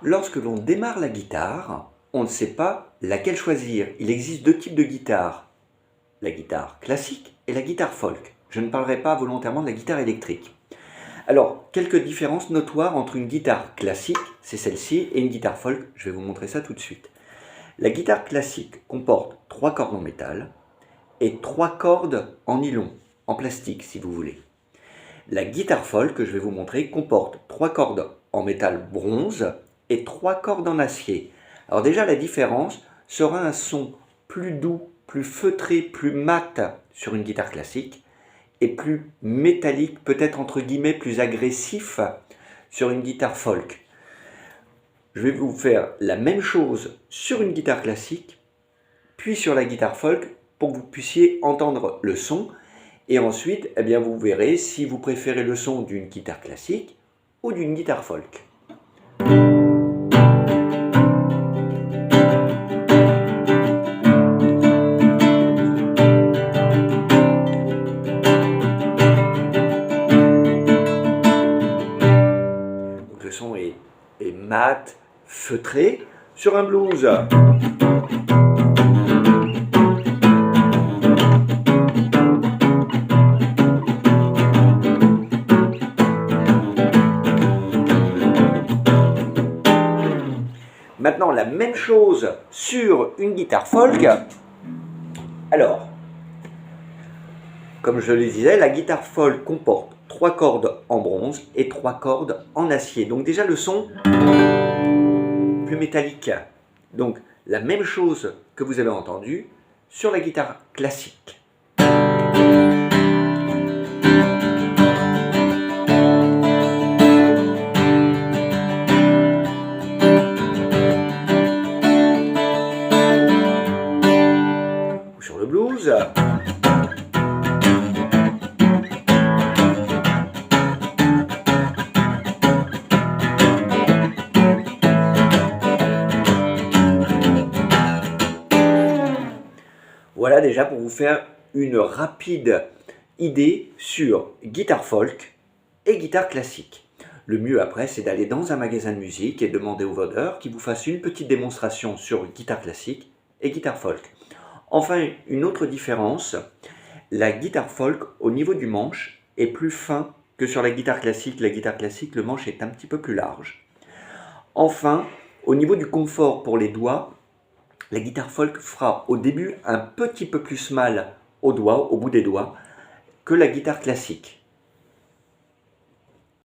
Lorsque l'on démarre la guitare, on ne sait pas laquelle choisir. Il existe deux types de guitare, la guitare classique et la guitare folk. Je ne parlerai pas volontairement de la guitare électrique. Alors, quelques différences notoires entre une guitare classique, c'est celle-ci, et une guitare folk, je vais vous montrer ça tout de suite. La guitare classique comporte 3 cordes en métal et 3 cordes en nylon, en plastique si vous voulez. La guitare folk que je vais vous montrer comporte 3 cordes en métal bronze et 3 cordes en acier. Alors déjà la différence sera un son plus doux, plus feutré, plus mat sur une guitare classique et plus métallique, peut-être entre guillemets plus agressif sur une guitare folk. Je vais vous faire la même chose sur une guitare classique, puis sur la guitare folk pour que vous puissiez entendre le son. Et ensuite, eh bien, vous verrez si vous préférez le son d'une guitare classique ou d'une guitare folk. Donc, le son est mat, feutré. Sur un blues, maintenant, la même chose sur une guitare folk. Alors, comme je le disais, la guitare folk comporte 3 cordes en bronze et 3 cordes en acier. Donc déjà le son plus métallique. Donc la même chose que vous avez entendu sur la guitare classique. Ou sur le blues. Voilà déjà pour vous faire une rapide idée sur guitare folk et guitare classique. Le mieux après, c'est d'aller dans un magasin de musique et demander au vendeur qu'il vous fasse une petite démonstration sur guitare classique et guitare folk. Enfin, une autre différence, la guitare folk au niveau du manche est plus fin que sur la guitare classique. La guitare classique, le manche est un petit peu plus large. Enfin, au niveau du confort pour les doigts, la guitare folk fera au début un petit peu plus mal aux doigts, au bout des doigts, que la guitare classique.